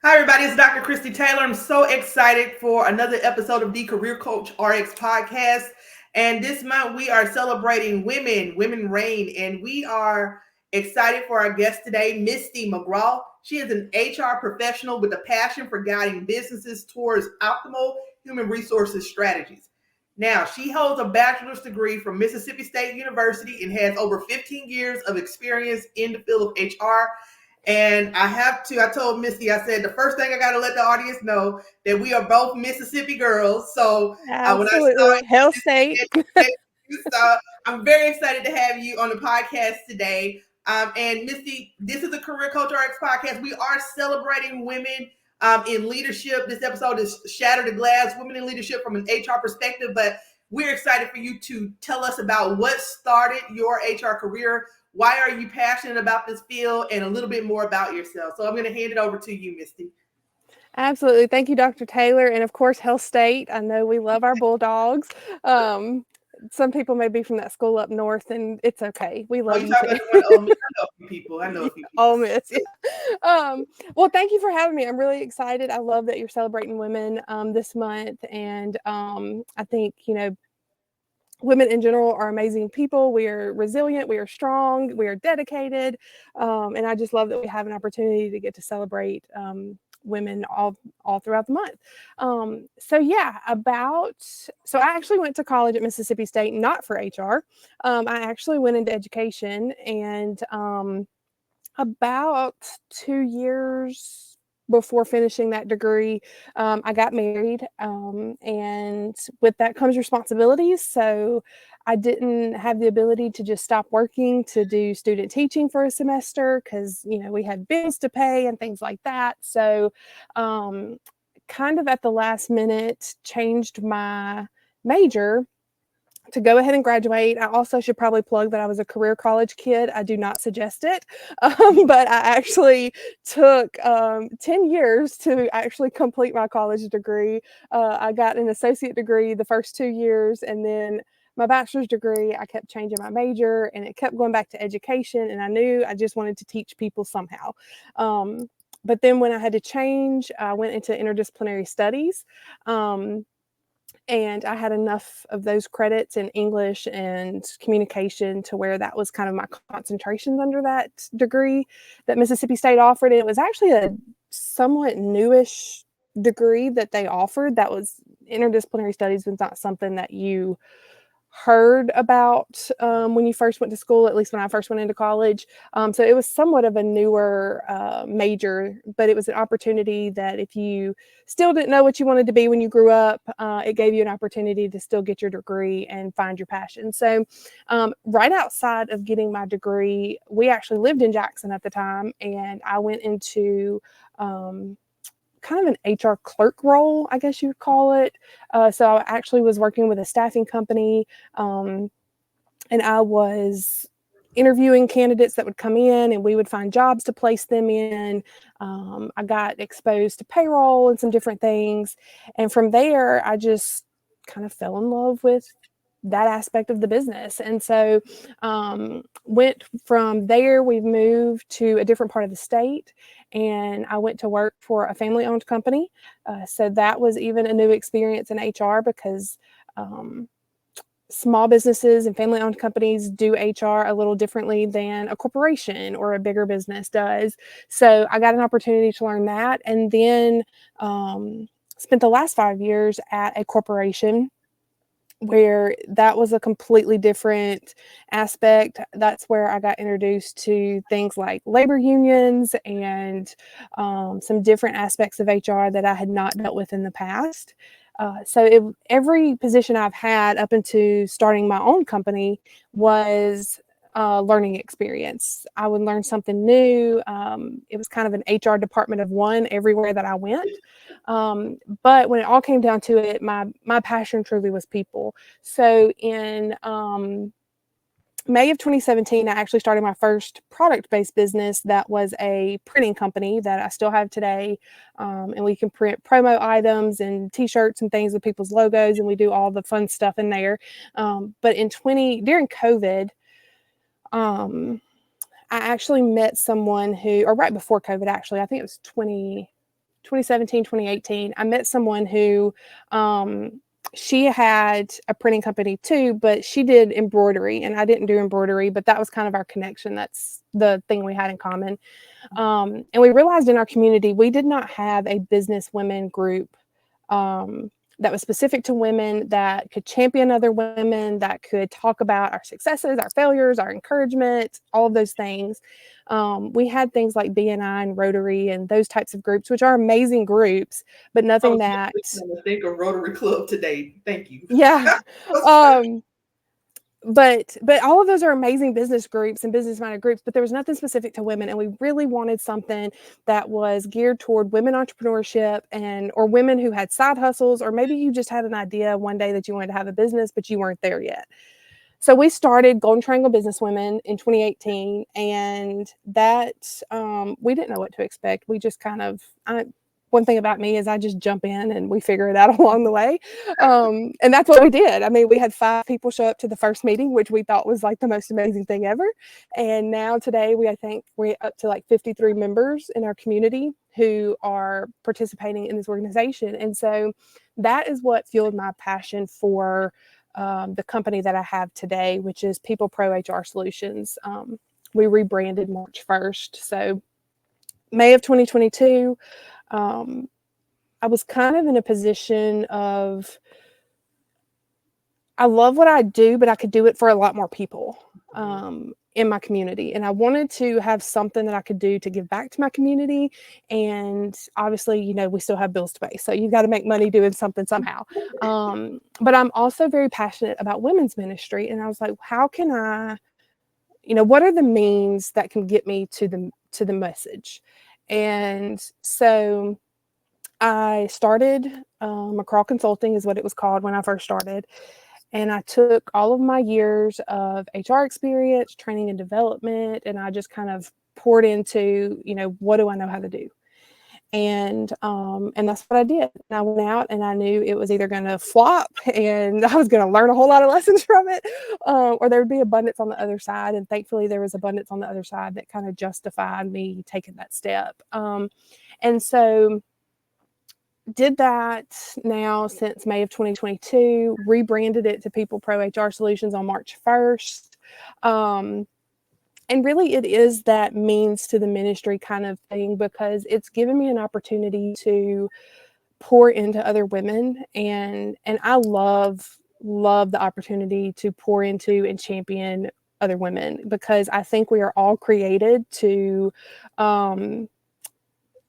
Hi, everybody. It's Dr. Christy Taylor. I'm so excited for another episode of the Career Coach RX podcast. And this month we are celebrating women reign. And we are excited for our guest today, Misty McCraw. She is an HR professional with a passion for guiding businesses towards optimal human resources strategies. Now, she holds a bachelor's degree from Mississippi State University and has over 15 years of experience in the field of HR. And I told Misty, I said, the first thing I got to let the audience know that we are both Mississippi girls. So when I saw Absolutely. Hell State. you, so I'm very excited to have you on the podcast today. And Misty, this is a Career Coach RX podcast. We are celebrating women in leadership. This episode is Shatter the Glass, Women in Leadership from an HR perspective. But we're excited for you to tell us about what started your HR career. Why are you passionate about this field, and a little bit more about yourself? So I'm going to hand it over to you, Misty. Absolutely. Thank you, Dr. Taylor. And of course, Hell State. I know we love our Bulldogs. Some people may be from that school up north, and it's okay. We Oh, love you you talking too. about the one? Oh, I know a few people. I know a few people. Ole Miss. Well, thank you for having me. I'm really excited. I love that you're celebrating women this month. And I think, women in general are amazing people. We are resilient, we are strong, we are dedicated, and I just love that we have an opportunity to get to celebrate women all throughout the month. So I actually went to college at Mississippi State, not for HR. I actually went into education, and about 2 years before finishing that degree, I got married, and with that comes responsibilities. So I didn't have the ability to just stop working to do student teaching for a semester because we had bills to pay and things like that. So kind of at the last minute changed my major to go ahead and graduate. I also should probably plug that I was a career college kid. I do not suggest it, but I actually took 10 years to actually complete my college degree. I got an associate degree the first 2 years, and then my bachelor's degree, I kept changing my major, and it kept going back to education, and I knew I just wanted to teach people somehow. But then when I had to change, I went into interdisciplinary studies. And I had enough of those credits in English and communication to where that was kind of my concentrations under that degree that Mississippi State offered. And it was actually a somewhat newish degree that they offered. That was interdisciplinary studies was not something that you heard about when you first went to school, at least when I first went into college. So it was somewhat of a newer major, but it was an opportunity that if you still didn't know what you wanted to be when you grew up, it gave you an opportunity to still get your degree and find your passion. So right outside of getting my degree, we actually lived in Jackson at the time, and I went into kind of an HR clerk role, I guess you would call it. So I actually was working with a staffing company, and I was interviewing candidates that would come in, and we would find jobs to place them in. I got exposed to payroll and some different things. And from there, I just kind of fell in love with that aspect of the business. And so went from there, we've moved to a different part of the state, and I went to work for a family-owned company. So that was even a new experience in HR because small businesses and family-owned companies do HR a little differently than a corporation or a bigger business does. So I got an opportunity to learn that, and then spent the last 5 years at a corporation where that was a completely different aspect. That's where I got introduced to things like labor unions and some different aspects of HR that I had not dealt with in the past. Every position I've had up into starting my own company was a learning experience. I would learn something new. It was kind of an HR department of one everywhere that I went. But when it all came down to it, my passion truly was people. So in May of 2017, I actually started my first product-based business that was a printing company that I still have today. And we can print promo items and t-shirts and things with people's logos, and we do all the fun stuff in there. But during COVID, I actually met someone or right before COVID, actually, I think it was 2017, 2018, I met someone who, she had a printing company too, but she did embroidery and I didn't do embroidery, but that was kind of our connection. That's the thing we had in common. And we realized in our community, we did not have a business women group that was specific to women, that could champion other women, that could talk about our successes, our failures, our encouragement, all of those things. We had things like BNI and Rotary and those types of groups, which are amazing groups, but nothing that... I think of Rotary Club today. Thank you. Yeah. But all of those are amazing business groups and business-minded groups, but there was nothing specific to women. And we really wanted something that was geared toward women entrepreneurship or women who had side hustles, or maybe you just had an idea one day that you wanted to have a business, but you weren't there yet. So we started Golden Triangle Businesswomen in 2018, and that we didn't know what to expect. We just kind of... one thing about me is I just jump in and we figure it out along the way. And that's what we did. I mean, we had 5 people show up to the first meeting, which we thought was like the most amazing thing ever. And now today I think we're up to like 53 members in our community who are participating in this organization. And so that is what fueled my passion for the company that I have today, which is People Pro HR Solutions. We rebranded March 1st. So May of 2022, I was kind of in a position of, I love what I do, but I could do it for a lot more people in my community. And I wanted to have something that I could do to give back to my community. And obviously, you know, we still have bills to pay. So you got to make money doing something somehow. But I'm also very passionate about women's ministry. And I was like, how can I, you know, what are the means that can get me to the message? And so I started McCraw Consulting is what it was called when I first started. And I took all of my years of HR experience, training and development, and I just kind of poured into, you know, what do I know how to do? And that's what I did. And I went out and I knew it was either going to flop and I was going to learn a whole lot of lessons from it, or there would be abundance on the other side. And thankfully there was abundance on the other side that kind of justified me taking that step. And so did that now since May of 2022, rebranded it to People Pro HR Solutions on March 1st. And really it is that means to the ministry kind of thing, because it's given me an opportunity to pour into other women. And I love the opportunity to pour into and champion other women, because I think we are all created to,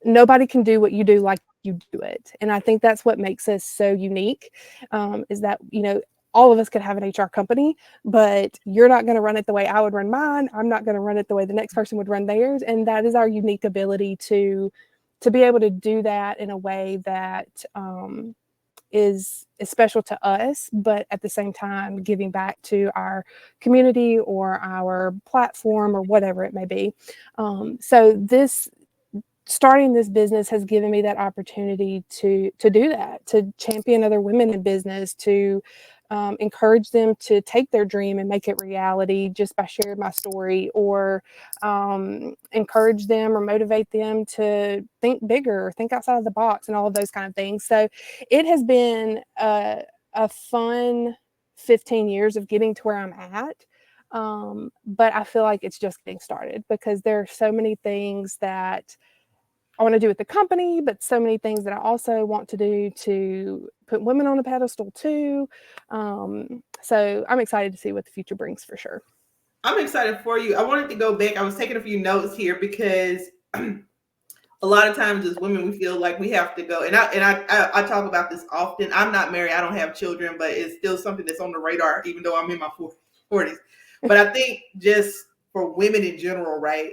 nobody can do what you do like you do it. And I think that's what makes us so unique, is that, you know, all of us could have an HR company, but you're not going to run it the way I would run mine. I'm not going to run it the way the next person would run theirs. And that is our unique ability to be able to do that in a way that is special to us, but at the same time, giving back to our community or our platform or whatever it may be. So starting this business has given me that opportunity to do that, to champion other women in business, to encourage them to take their dream and make it reality just by sharing my story, or encourage them or motivate them to think bigger, or think outside of the box, and all of those kind of things. So it has been a fun 15 years of getting to where I'm at. But I feel like it's just getting started, because there are so many things that I want to do with the company, but so many things that I also want to do to put women on a pedestal too. So I'm excited to see what the future brings, for sure. I'm excited for you. I wanted to go back. I was taking a few notes here, because a lot of times as women, we feel like we have to go. And I talk about this often. I'm not married. I don't have children, but it's still something that's on the radar, even though I'm in my 40s. But I think just for women in general, right?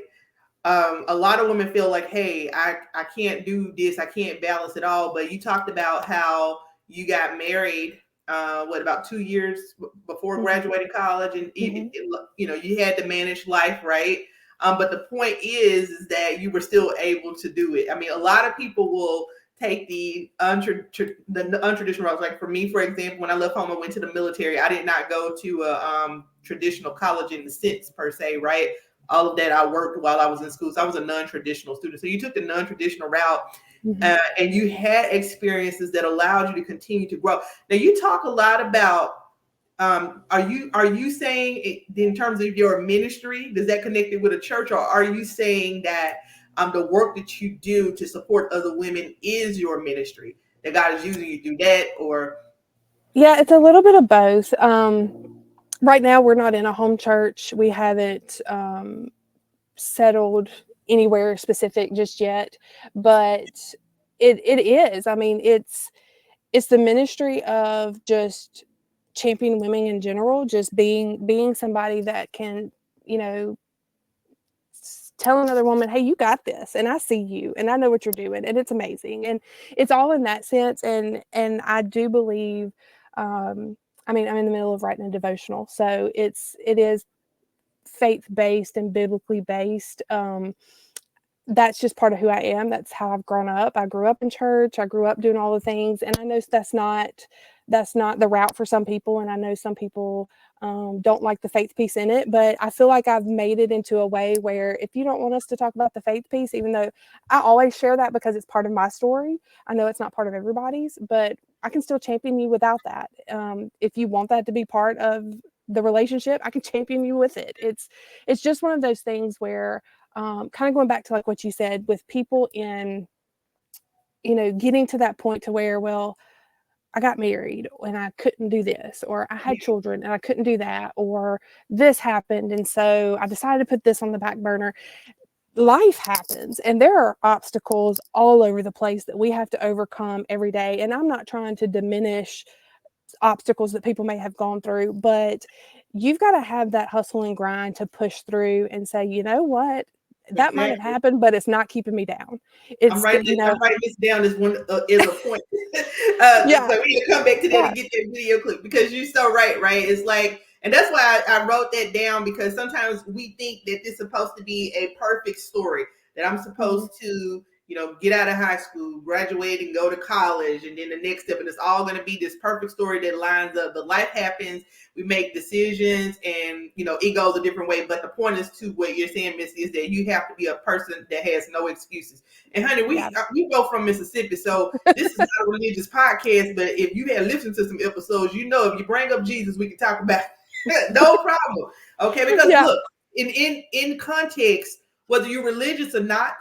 A lot of women feel like, hey, I can't do this. I can't balance it all. But you talked about how you got married, about 2 years before graduating college, and you know, you had to manage life, right? But the point is that you were still able to do it. I mean, a lot of people will take the untraditional routes. Like for me, for example, when I left home, I went to the military. I did not go to a traditional college in the sense per se, right? all of that. I worked while I was in school. So I was a non-traditional student. So you took the non-traditional route, and you had experiences that allowed you to continue to grow. Now you talk a lot about, are you saying in terms of your ministry, does that connect it with a church, or are you saying that the work that you do to support other women is your ministry, that God is using you to do that? Or yeah, it's a little bit of both. Right now we're not in a home church. We haven't settled anywhere specific just yet, but it is. I mean, it's the ministry of just championing women in general, just being somebody that can, you know, tell another woman, hey, you got this, and I see you, and I know what you're doing, and it's amazing. And it's all in that sense. And I do believe, I mean, I'm in the middle of writing a devotional, so it is faith-based and biblically based. That's just part of who I am. That's how I've grown up. I grew up in church. I grew up doing all the things, and I know that's not the route for some people, and I know some people don't like the faith piece in it, but I feel like I've made it into a way where if you don't want us to talk about the faith piece, even though I always share that because it's part of my story, I know it's not part of everybody's, but I can still champion you without that. If you want that to be part of the relationship, I can champion you with it. It's just one of those things where kind of going back to like what you said with people in, you know, getting to that point to where, well, I got married and I couldn't do this, or I had children and I couldn't do that, or this happened, and so I decided to put this on the back burner. Life happens, and there are obstacles all over the place that we have to overcome every day. And I'm not trying to diminish obstacles that people may have gone through, but you've got to have that hustle and grind to push through and say, you know what, that might have happened, but it's not keeping me down. I'm writing this down as one is a point. Yeah. So we can come back to that and get that video clip, because you're so right. It's like, and that's why I wrote that down, because sometimes we think that this is supposed to be a perfect story, that I'm supposed to, you know, get out of high school, graduate, and go to college, and then the next step, and it's all going to be this perfect story that lines up. But life happens, we make decisions, and you know, it goes a different way. But the point is, to what you're saying, Missy, is that you have to be a person that has no excuses. And honey, we go from Mississippi, so this is not a religious podcast. But if you had listened to some episodes, you know, if you bring up Jesus, we can talk about it. No problem. Okay, because look, in context, whether you're religious or not,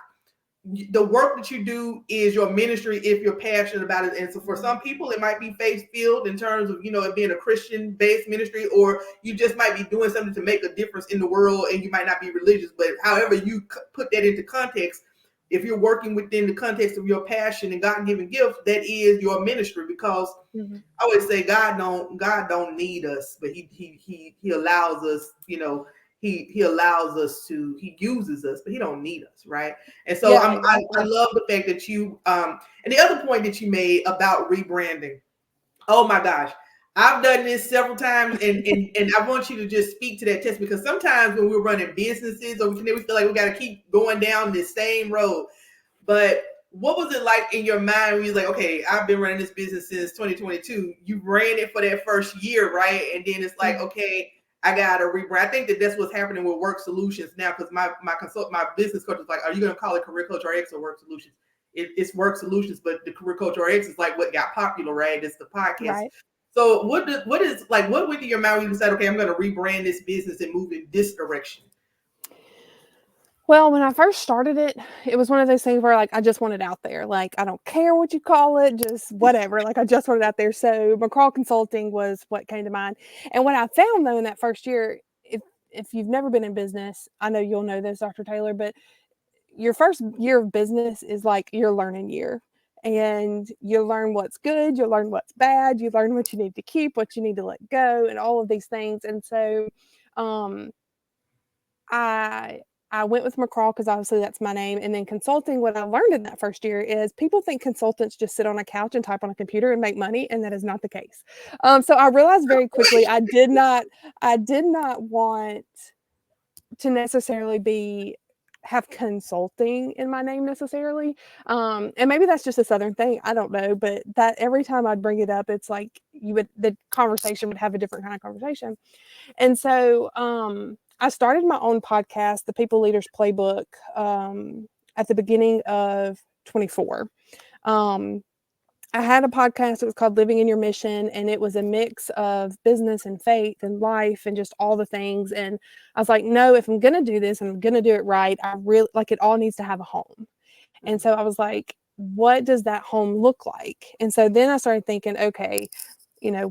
the work that you do is your ministry if you're passionate about it. And so for some people, it might be faith-filled in terms of, you know, it being a Christian-based ministry, or you just might be doing something to make a difference in the world, and you might not be religious. But however you put that into context, if you're working within the context of your passion and God-given gift, that is your ministry. Because I always say God don't need us, but he allows us, you know, he allows us to, he uses us, but he don't need us, right? And so I love the fact that you and the other point that you made about rebranding. Oh my gosh, I've done this several times, and I want you to just speak to that test, because sometimes when we're running businesses, or we feel like we got to keep going down this same road. But what was it like in your mind when you're like, okay, I've been running this business since 2022. You ran it for that first year, right? And then it's like, okay, I got to rebrand. I think that that's what's happening with Work Solutions now, because my business coach is like, are you going to call it Career Coach RX or Work Solutions? It's Work Solutions, but the Career Coach RX is like what got popular, right? It's the podcast. Right. So what went through your mind when you decided, okay, I'm going to rebrand this business and move in this direction? Well, when I first started it, it was one of those things where, like, I just want it out there. Like, I don't care what you call it, just whatever. Like, I just want it out there. So McCraw Consulting was what came to mind. And what I found, though, in that first year, if you've never been in business, I know you'll know this, Dr. Taylor, but your first year of business is like your learning year. And you learn what's good, you learn what's bad, you learn what you need to keep, what you need to let go, and all of these things. And so I went with McCraw because obviously that's my name. And then consulting, what I learned in that first year is people think consultants just sit on a couch and type on a computer and make money, and that is not the case. So I realized very quickly I did not want to necessarily have consulting in my name necessarily. And maybe that's just a Southern thing. I don't know. But that every time I'd bring it up, it's like the conversation would have a different kind of conversation. And so I started my own podcast, the People Leaders Playbook, at the beginning of 24. I had a podcast. It was called Living in Your Mission, and it was a mix of business and faith and life and just all the things. And I was like, no, if I'm going to do this, I'm going to do it right. I really like it all needs to have a home. And so I was like, what does that home look like? And so then I started thinking, okay,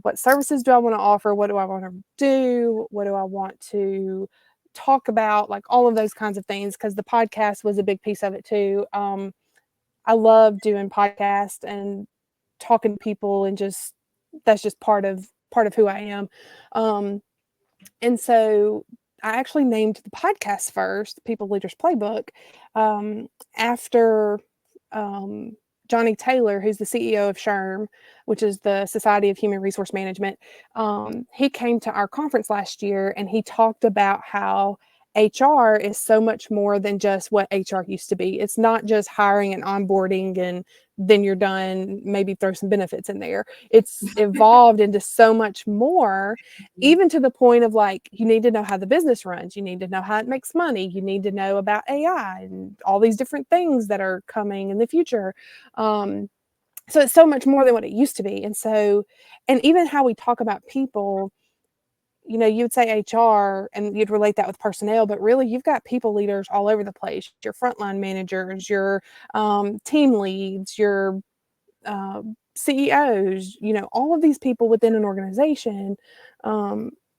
what services do I want to offer? What do I want to do? What do I want to talk about? Like all of those kinds of things, because the podcast was a big piece of it too. I love doing podcasts and talking to people, and that's just part of who I am. And so I actually named the podcast first, People Leaders Playbook, after Johnny Taylor, who's the CEO of SHRM, which is the Society of Human Resource Management. He came to our conference last year, and he talked about how HR is so much more than just what HR used to be. It's not just hiring and onboarding and then you're done, maybe throw some benefits in there. It's evolved into so much more, even to the point of like, you need to know how the business runs. You need to know how it makes money. You need to know about AI and all these different things that are coming in the future. So it's so much more than what it used to be. And even how we talk about people, you'd say HR and you'd relate that with personnel, but really you've got people leaders all over the place. Your frontline managers, your team leads, your CEOs, all of these people within an organization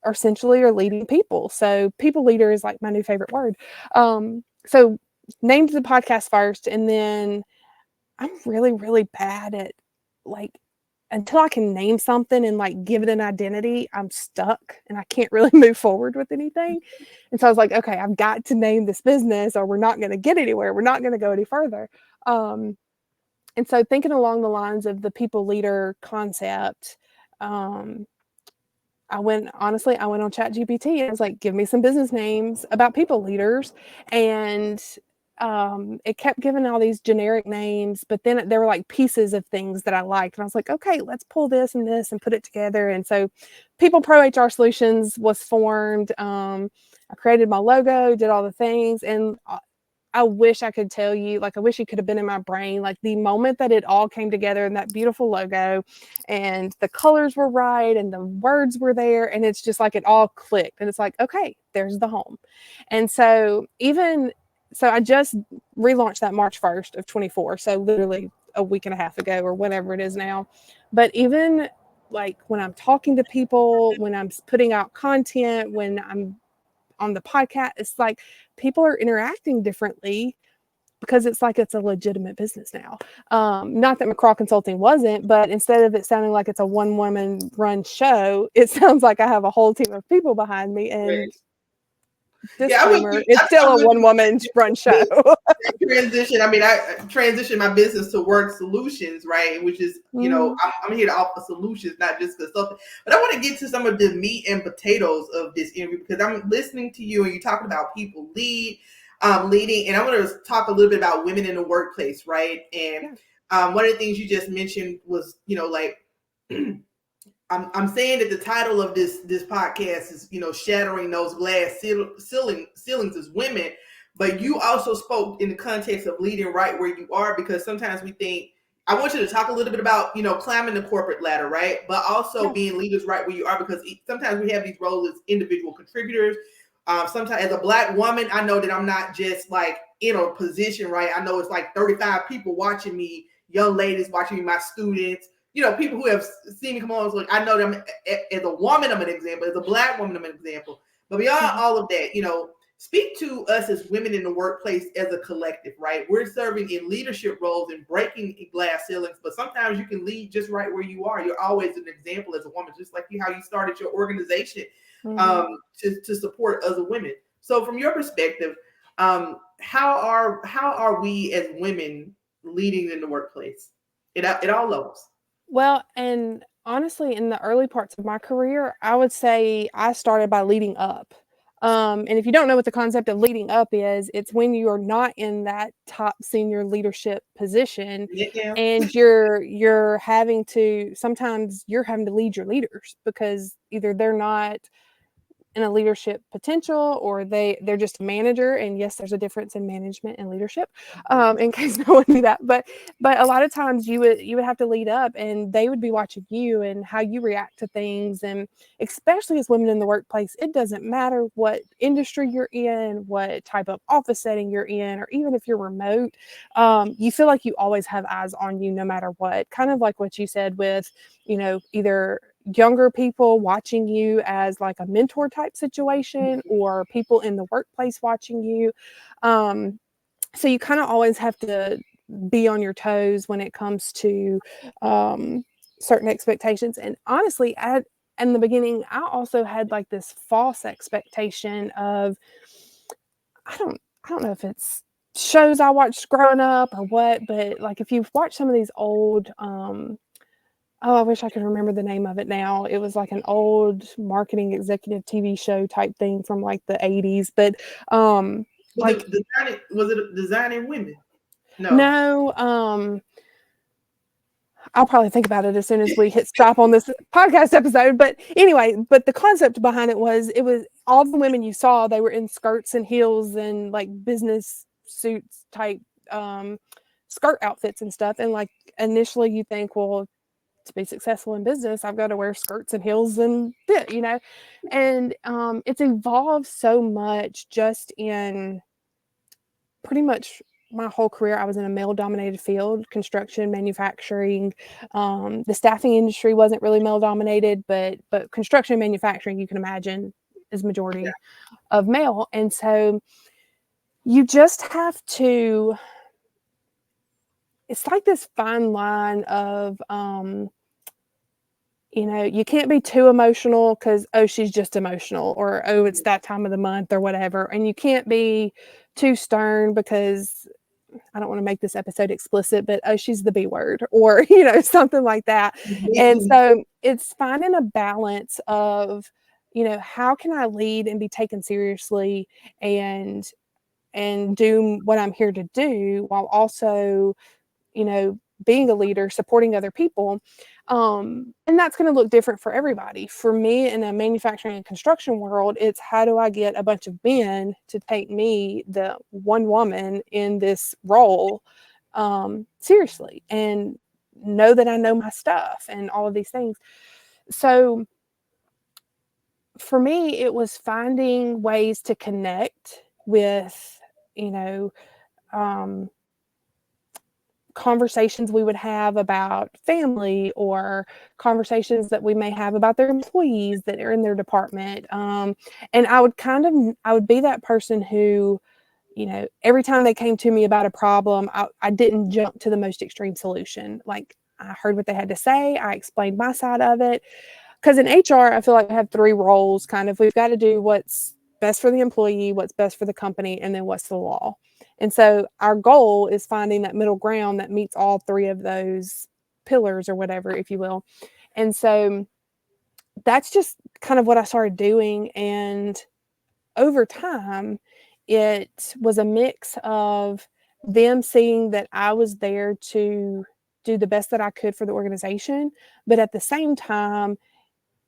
essentially are leading people. So people leader is like my new favorite word. So named the podcast first, and then I'm really, really bad at like, until I can name something and like give it an identity, I'm stuck and I can't really move forward with anything. And so I was like, okay, I've got to name this business or we're not going to get anywhere. We're not going to go any further. And so thinking along the lines of the people leader concept, I went on ChatGPT and I was like, give me some business names about people leaders. And it kept giving all these generic names, but then there were like pieces of things that I liked. And I was like, okay, let's pull this and this and put it together. And so People Pro HR Solutions was formed. I created my logo, did all the things. And I wish I could tell you, like, I wish it could have been in my brain, like the moment that it all came together and that beautiful logo and the colors were right and the words were there. And it's just like, it all clicked and it's like, okay, there's the home. And so I just relaunched that March 1st of 24. So literally a week and a half ago or whatever it is now. But even like when I'm talking to people, when I'm putting out content, when I'm on the podcast, it's like people are interacting differently because it's like it's a legitimate business now. Not that McCraw Consulting wasn't, but instead of it sounding like it's a one-woman run show, it sounds like I have a whole team of people behind me. And disclaimer, it's still a one-woman run show. Transition. I mean, I transitioned my business to Work Solutions, right? Which is, I'm here to offer solutions, not just consulting. But I want to get to some of the meat and potatoes of this interview because I'm listening to you and you're talking about people leading, and I want to talk a little bit about women in the workplace, right? And one of the things you just mentioned was, like. I'm saying that the title of this podcast is, shattering those glass ceilings as women, but you also spoke in the context of leading right where you are, because sometimes we think, I want you to talk a little bit about, climbing the corporate ladder, right? But also being leaders right where you are, because sometimes we have these roles as individual contributors. Sometimes as a Black woman, I know that I'm not just like in a position, right? I know it's like 35 people watching me, young ladies watching me, my students, people who have seen me come on. So I know them as a woman, I'm an example. As a Black woman, I'm an example. But beyond all of that, speak to us as women in the workplace as a collective, right? We're serving in leadership roles and breaking glass ceilings, but sometimes you can lead just right where you are. You're always an example as a woman, just like how you started your organization to support other women. So from your perspective, how are we as women leading in the workplace at all levels? Well, and honestly, in the early parts of my career, I would say I started by leading up. And if you don't know what the concept of leading up is, it's when you are not in that top senior leadership position and sometimes you're having to lead your leaders because either they're not in a leadership potential, or they're just a manager. And yes, there's a difference in management and leadership, in case no one knew that. But a lot of times you would have to lead up, and they would be watching you and how you react to things. And especially as women in the workplace, it doesn't matter what industry you're in, what type of office setting you're in, or even if you're remote, you feel like you always have eyes on you no matter what. Kind of like what you said with, either younger people watching you as like a mentor type situation, or people in the workplace watching you. So you kind of always have to be on your toes when it comes to certain expectations. And honestly, in the beginning, I also had like this false expectation of, I don't know if it's shows I watched growing up or what, but like if you've watched some of these old, I wish I could remember the name of it now. It was like an old marketing executive TV show type thing from like the 80s. But was it Designing Women? No, I'll probably think about it as soon as we hit stop on this podcast episode. But anyway, the concept behind it was all the women you saw, they were in skirts and heels and like business suits type skirt outfits and stuff. And like initially you think, well, to be successful in business, I've got to wear skirts and heels and and it's evolved so much just in pretty much my whole career. I was in a male dominated field, construction, manufacturing. The staffing industry wasn't really male dominated, but construction and manufacturing, you can imagine, is majority of male. And so you just have to, it's like this fine line of, you can't be too emotional because, oh, she's just emotional, or, oh, it's that time of the month or whatever. And you can't be too stern because, I don't want to make this episode explicit, but, oh, she's the B word, or, something like that. And so it's finding a balance of, how can I lead and be taken seriously and do what I'm here to do while also, being a leader, supporting other people. And that's going to look different for everybody. For me, in a manufacturing and construction world, it's how do I get a bunch of men to take me, the one woman in this role, seriously, and know that I know my stuff and all of these things. So for me, it was finding ways to connect with, conversations we would have about family, or conversations that we may have about their employees that are in their department. And I would be that person who, every time they came to me about a problem, I didn't jump to the most extreme solution. Like, I heard what they had to say. I explained my side of it. Because in HR, I feel like I have three roles kind of. We've got to do what's best for the employee, what's best for the company, and then what's the law. And so our goal is finding that middle ground that meets all three of those pillars, or whatever, if you will. And so that's just kind of what I started doing. And over time, it was a mix of them seeing that I was there to do the best that I could for the organization. But at the same time,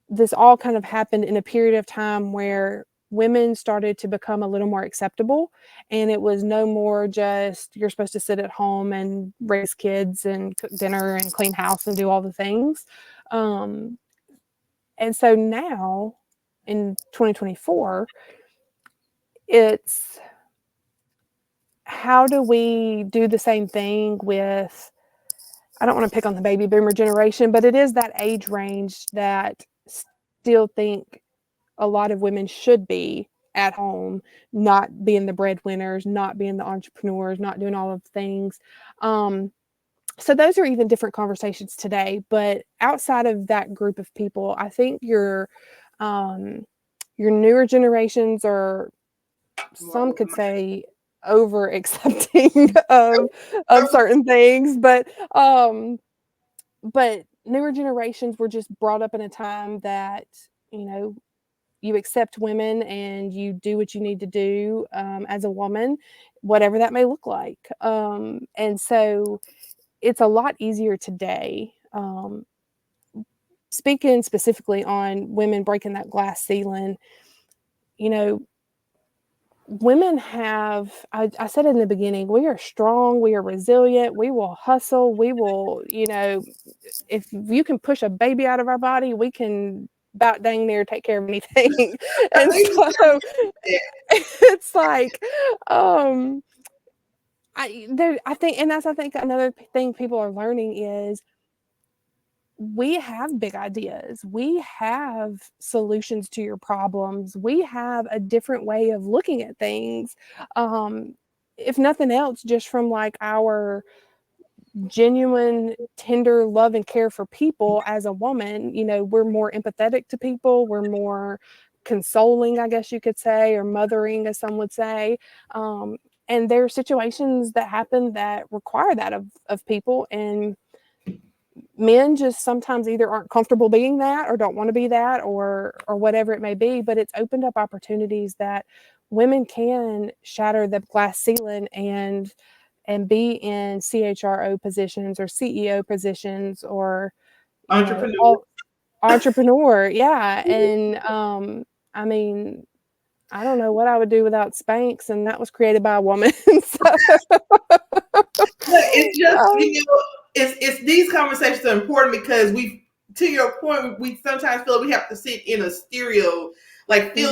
this all kind of happened in a period of time where women started to become a little more acceptable, and it was no more just you're supposed to sit at home and raise kids and cook dinner and clean house and do all the things. And so now in 2024, it's how do we do the same thing with, I don't want to pick on the baby boomer generation, but it is that age range that still think a lot of women should be at home, not being the breadwinners, not being the entrepreneurs, not doing all of the things. So those are even different conversations today. But outside of that group of people, I think your newer generations are, some could say, over accepting of certain things, but newer generations were just brought up in a time that, you accept women and you do what you need to do as a woman, whatever that may look like. And so it's a lot easier today. Speaking specifically on women breaking that glass ceiling, you know, women have, I said in the beginning, we are strong, we are resilient, we will hustle, we will, you know, if you can push a baby out of our body, we can about dang near take care of anything. And so it's like, I think, and that's, I think another thing people are learning is we have big ideas. We have solutions to your problems. We have a different way of looking at things. If nothing else, just from like our genuine, tender love and care for people as a woman, you know, we're more empathetic to people. We're more consoling, I guess you could say, or mothering, as some would say. And there are situations that happen that require that of people. And men just sometimes either aren't comfortable being that or don't want to be that or whatever it may be, but it's opened up opportunities that women can shatter the glass ceiling and be in CHRO positions or CEO positions or entrepreneur. Yeah. And I mean, I don't know what I would do without Spanx, and that was created by a woman. So. It's just, you know, it's these conversations are important because to your point, we sometimes feel like we have to sit in a fill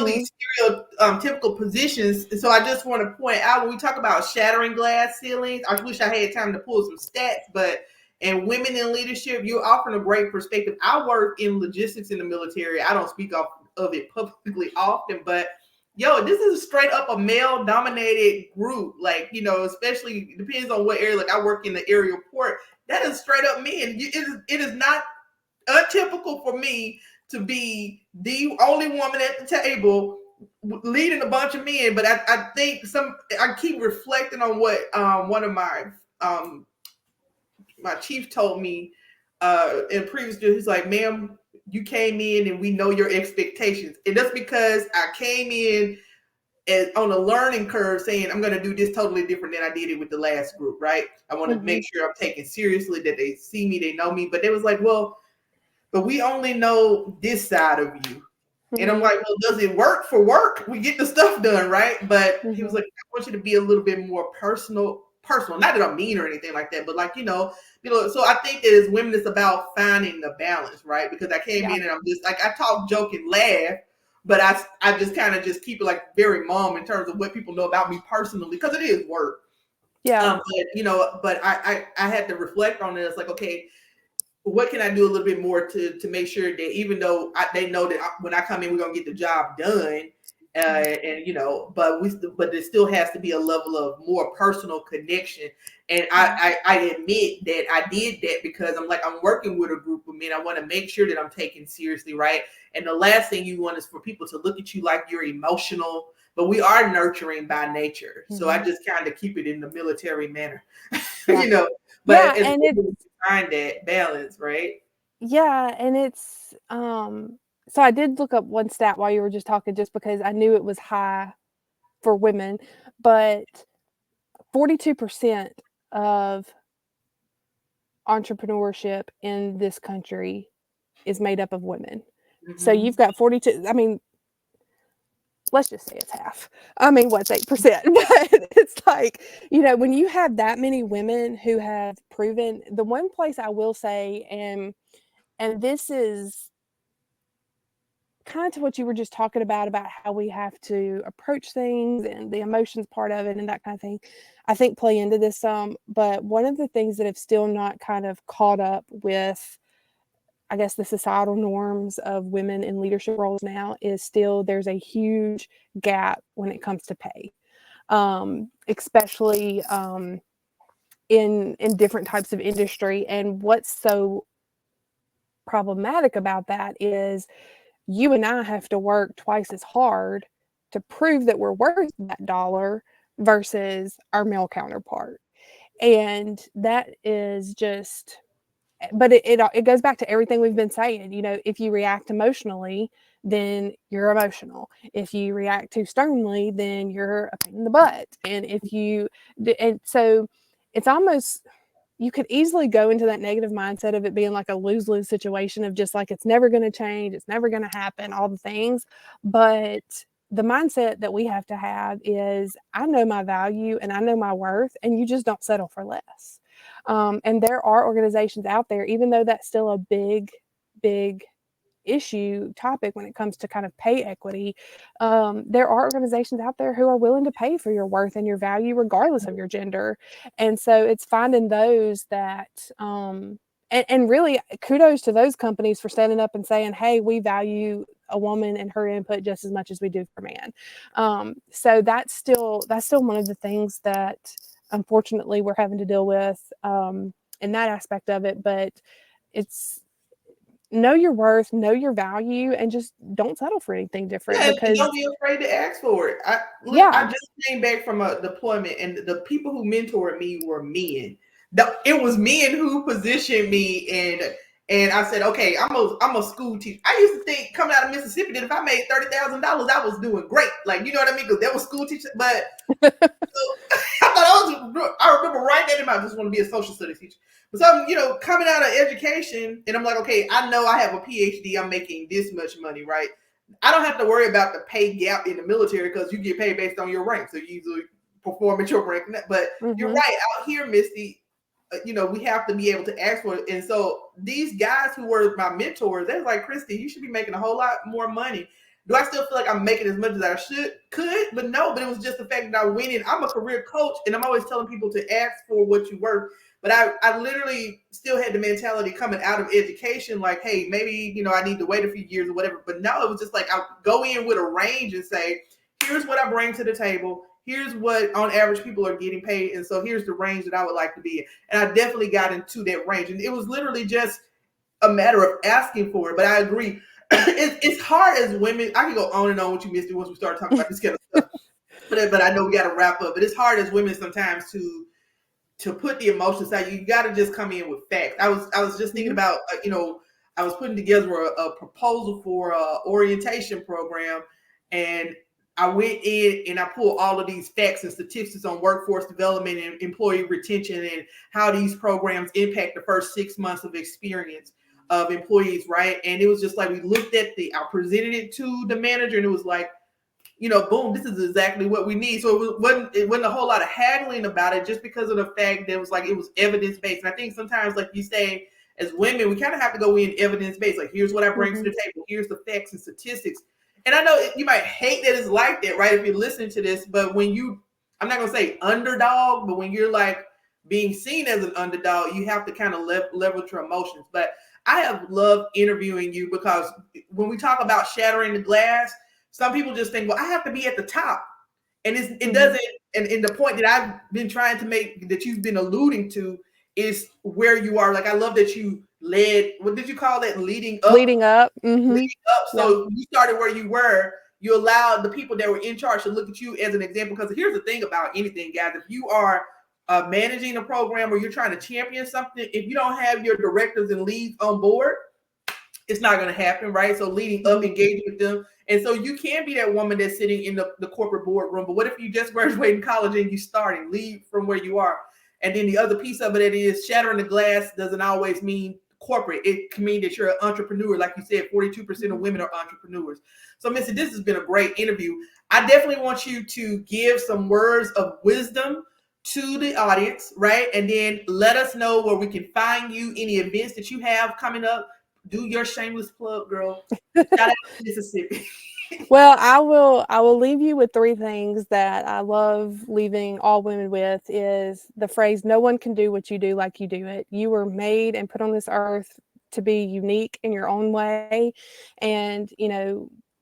these stereotypical positions. And so I just want to point out, when we talk about shattering glass ceilings, I wish I had time to pull some stats, and women in leadership, you're offering a great perspective. I work in logistics in the military. I don't speak of it publicly often, but this is straight up a male dominated group. Like, you know, especially depends on what area. Like, I work in the aerial port. That is straight up men. It is not atypical for me to be the only woman at the table leading a bunch of men. But I think I keep reflecting on what one of my chief told me in previous years. He's like, ma'am, you came in and we know your expectations. And that's because I came in on a learning curve saying, I'm going to do this totally different than I did it with the last group, right? I want to make sure I'm taken seriously, that they see me, they know me. But it was like, well, but we only know this side of you. And I'm like, well, does it work for work? We get the stuff done, right? But he was like, I want you to be a little bit more personal. Not that I'm mean or anything like that, but like, you know, so I think that as women, it's about finding the balance, right? Because I came in and I'm just like, I talk, joke, and laugh, but I just kind of just keep it like very mom in terms of what people know about me personally, because it is work. Yeah. But, you know, but I had to reflect on it. It's like, okay, what can I do a little bit more to make sure that even though they know that when I come in, we're going to get the job done. And, you know, but there still has to be a level of more personal connection. And I admit that I did that because I'm like, I'm working with a group of men. I want to make sure that I'm taken seriously, right? And the last thing you want is for people to look at you like you're emotional, but we are nurturing by nature. So I just kind of keep it in the military manner, you know, but and it's find that balance, right? Yeah. And it's, so I did look up one stat while you were just talking, just because I knew it was high for women, but 42% of entrepreneurship in this country is made up of women. So you've got 42, I mean, let's just say it's half. I mean, what's 8%? But it's like, you know, when you have that many women who have proven, the one place I will say, and this is kind of to what you were just talking about how we have to approach things and the emotions part of it and that kind of thing, I think play into this some. But one of the things that have still not kind of caught up with, I guess, the societal norms of women in leadership roles now is still there's a huge gap when it comes to pay, especially in different types of industry. And what's so problematic about that is you and I have to work twice as hard to prove that we're worth that dollar versus our male counterpart. And that is just, but it goes back to everything we've been saying. You know, if you react emotionally, then you're emotional. If you react too sternly, then you're a pain in the butt. And so it's almost, you could easily go into that negative mindset of it being like a lose-lose situation of just like, it's never going to change. It's never going to happen, all the things. But the mindset that we have to have is, I know my value and I know my worth, and you just don't settle for less. And there are organizations out there, even though that's still a big issue topic when it comes to kind of pay equity, there are organizations out there who are willing to pay for your worth and your value regardless of your gender. And so it's finding those that and really kudos to those companies for standing up and saying, hey, we value a woman and her input just as much as we do for man. So that's still one of the things that unfortunately we're having to deal with in that aspect of it. But it's, know your worth, know your value, and just don't settle for anything different. Yeah, Because don't be afraid to ask for it. I just came back from a deployment, and the people who mentored me were men. It was men who positioned me, and I said, okay, I'm a school teacher. I used to think coming out of Mississippi that if I made $30,000, I was doing great. Like, you know what I mean? Because there was school teachers, but I remember writing that in my, I just want to be a social studies teacher. But so, coming out of education, and I'm like, okay, I know I have a PhD, I'm making this much money, right? I don't have to worry about the pay gap in the military because you get paid based on your rank. So you usually perform at your rank. But you're right, out here, Misty, we have to be able to ask for it. And so these guys who were my mentors, they're like, Christy, you should be making a whole lot more money. Do I still feel like I'm making as much as I could? But no, but it was just the fact that I went in. I'm a career coach, and I'm always telling people to ask for what you worth. But I literally still had the mentality coming out of education, like, hey, maybe, I need to wait a few years or whatever. But no, it was just like I go in with a range and say, here's what I bring to the table. Here's what on average people are getting paid. And so here's the range that I would like to be in. And I definitely got into that range. And it was literally just a matter of asking for it. But I agree. It's hard as women. I can go on and on with you, Misty, once we start talking about this kind of stuff. But I know we got to wrap up. But it's hard as women sometimes to put the emotions aside. You got to just come in with facts. I was just thinking about, I was putting together a proposal for an orientation program, and I went in and I pulled all of these facts and statistics on workforce development and employee retention and how these programs impact the first 6 months of experience of employees, right? And it was just like, we looked at I presented it to the manager, and it was like, boom, this is exactly what we need. So it wasn't a whole lot of haggling about it, just because of the fact that it was evidence-based. And I think sometimes, like you say, as women, we kind of have to go in evidence-based. Like, here's what I bring to the table. Here's the facts and statistics. And I know you might hate that it's like that, right? If you're listening to this, but when I'm not going to say underdog, but when you're like being seen as an underdog, you have to kind of leverage your emotions. But I have loved interviewing you, because when we talk about shattering the glass, some people just think, well, I have to be at the top. And it doesn't, and the point that I've been trying to make, that you've been alluding to, is where you are. Like, I love that you led, what did you call that? Leading up. Leading up. So you started where you were. You allowed the people that were in charge to look at you as an example. Because here's the thing about anything, guys. If you are managing a program, or you're trying to champion something, if you don't have your directors and leads on board, it's not going to happen, right? So leading up, engaging with them. And so you can be that woman that's sitting in the corporate boardroom. But what if you just graduated college and you starting? Lead from where you are. And then the other piece of it is, shattering the glass doesn't always mean corporate. It can mean that you're an entrepreneur. Like you said, 42% of women are entrepreneurs. So, Missy, this has been a great interview. I definitely want you to give some words of wisdom to the audience, right? And then let us know where we can find you, any events that you have coming up. Do your shameless plug, girl. Shout out to Mississippi. Well, I will leave you with 3 things that I love leaving all women with, is the phrase, no one can do what you do like you do it. You were made and put on this earth to be unique in your own way. And,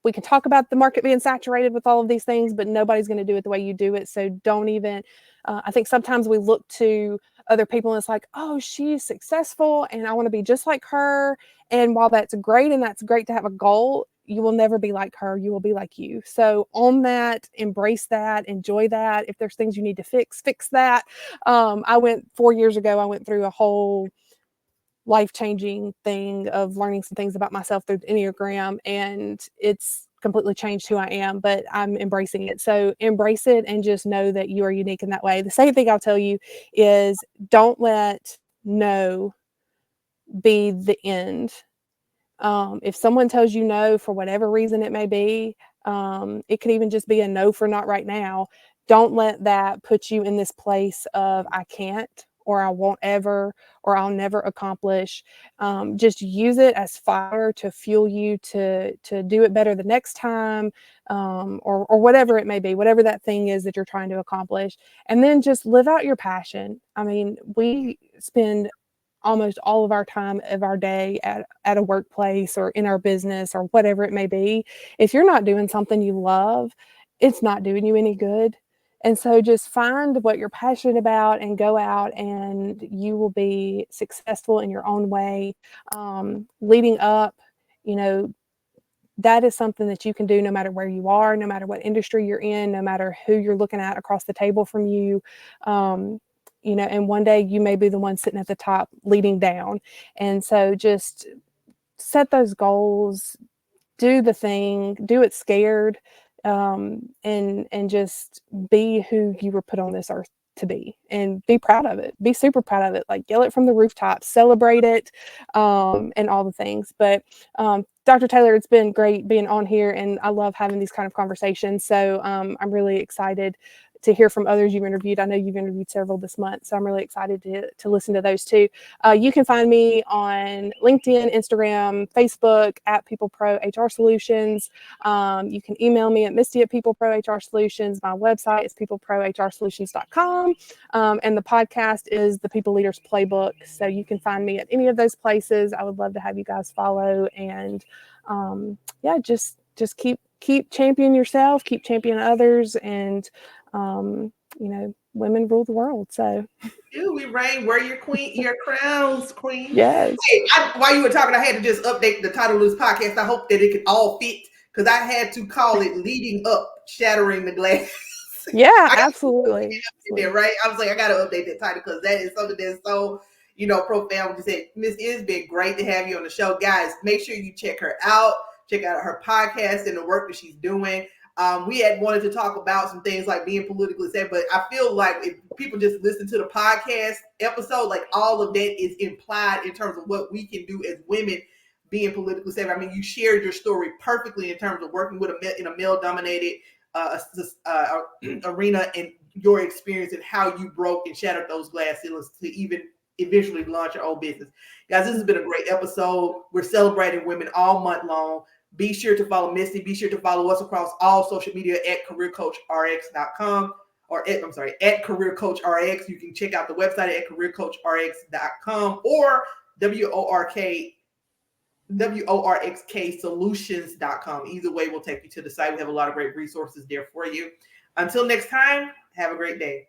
we can talk about the market being saturated with all of these things, but nobody's going to do it the way you do it. So don't even, I think sometimes we look to other people and it's like, oh, she's successful and I want to be just like her. And while that's great, and that's great to have a goal, you will never be like her. You will be like you. So own that, embrace that, enjoy that. If there's things you need to fix that. 4 years ago, I went through a whole life-changing thing of learning some things about myself through the Enneagram, and it's completely changed who I am, but I'm embracing it. So embrace it and just know that you are unique in that way. The second thing I'll tell you is, don't let no be the end. If someone tells you no for whatever reason it may be, It could even just be a no for not right now. Don't let that put you in this place of I can't, or I won't ever, or I'll never accomplish. Just use it as fire to fuel you to do it better the next time, or whatever it may be, whatever that thing is that you're trying to accomplish. And then just live out your passion. I mean, we spend almost all of our time of our day at a workplace or in our business or whatever it may be. If you're not doing something you love, it's not doing you any good. And so just find what you're passionate about and go out, and you will be successful in your own way. Leading up, you know, that is something that you can do no matter where you are, no matter what industry you're in, no matter who you're looking at across the table from you. You know, and one day you may be the one sitting at the top leading down. And so just set those goals, do the thing, do it scared, and just be who you were put on this earth to be, and be proud of it. Be super proud of it. Like, yell it from the rooftops, celebrate it, and all the things. But Dr. Taylor, it's been great being on here, and I love having these kind of conversations. So I'm really excited to hear from others you've interviewed. I know you've interviewed several this month, so I'm really excited to listen to those too. You can find me on LinkedIn, Instagram, Facebook at PeoplePro HR Solutions. You can email me at Misty at PeoplePro HR Solutions. My website is peopleprohrsolutions.com. And the podcast is the People Leaders Playbook. So you can find me at any of those places. I would love to have you guys follow, and yeah, just keep championing yourself, keep championing others, and you know, women rule the world. So we reign. Wear your crowns, queen. Yes. Hey, while you were talking, I had to just update the title of this podcast. I hope that it could all fit, because I had to call it "Leading Up, Shattering the Glass." Yeah, absolutely. Right? I was like, I got to update that title, because that is something that's so, you know, profound. What you said, Miss, it's been great to have you on the show, guys. Make sure you check her out. Check out her podcast and the work that she's doing. We had wanted to talk about some things like being politically savvy, but I feel like if people just listen to the podcast episode, like all of that is implied in terms of what we can do as women being politically savvy. I mean, you shared your story perfectly in terms of working with in a male-dominated arena, and your experience and how you broke and shattered those glass ceilings to even eventually launch your own business. Guys, this has been a great episode. We're celebrating women all month long. Be sure to follow Misty. Be sure to follow us across all social media at careercoachrx.com, or at careercoachrx. You can check out the website at careercoachrx.com or WORXKsolutions.com. Either way will take you to the site. We have a lot of great resources there for you. Until next time, have a great day.